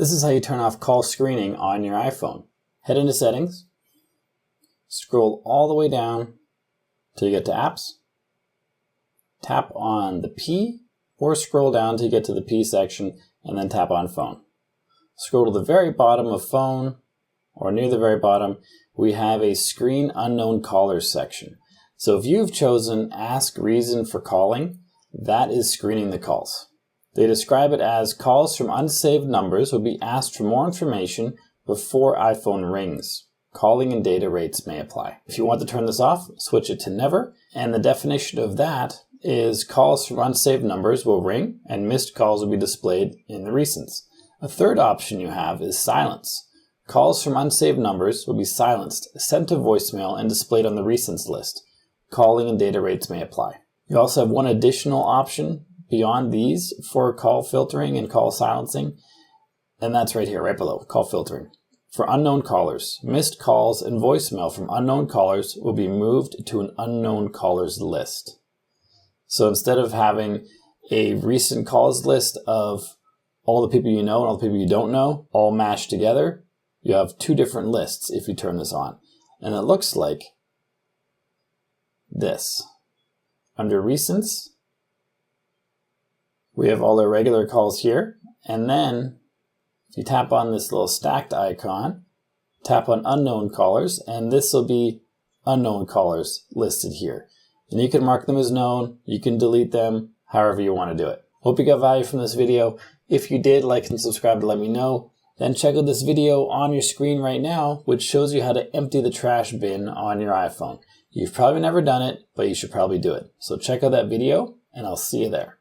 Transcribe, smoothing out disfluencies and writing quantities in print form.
This is how you turn off call screening on your iPhone. Head into Settings, scroll all the way down till you get to Apps, tap on the P, or scroll down till you get to the P section and then tap on Phone. Scroll to the very bottom of Phone, or near the very bottom, we have a Screen Unknown Callers section. So if you've chosen Ask Reason for Calling, that is screening the calls. They describe it as calls from unsaved numbers will be asked for more information before iPhone rings. Calling and data rates may apply. If you want to turn this off, switch it to Never, and the definition of that is calls from unsaved numbers will ring and missed calls will be displayed in the recents. A third option you have is Silence. Calls from unsaved numbers will be silenced, sent to voicemail, and displayed on the recents list. Calling and data rates may apply. You also have one additional option beyond these for call filtering and call silencing, and that's right here, right below, call filtering. For unknown callers, missed calls and voicemail from unknown callers will be moved to an unknown callers list. So instead of having a recent calls list of all the people you know and all the people you don't know all mashed together, you have two different lists if you turn this on. And it looks like this. Under Recents, we have all our regular calls here, and then if you tap on this little stacked icon, tap on Unknown Callers, and this will be unknown callers listed here. And you can mark them as known, you can delete them, however you want to do it. Hope you got value from this video. If you did, like and subscribe to let me know. Then check out this video on your screen right now, which shows you how to empty the trash bin on your iPhone. You've probably never done it, but you should probably do it. So check out that video, and I'll see you there.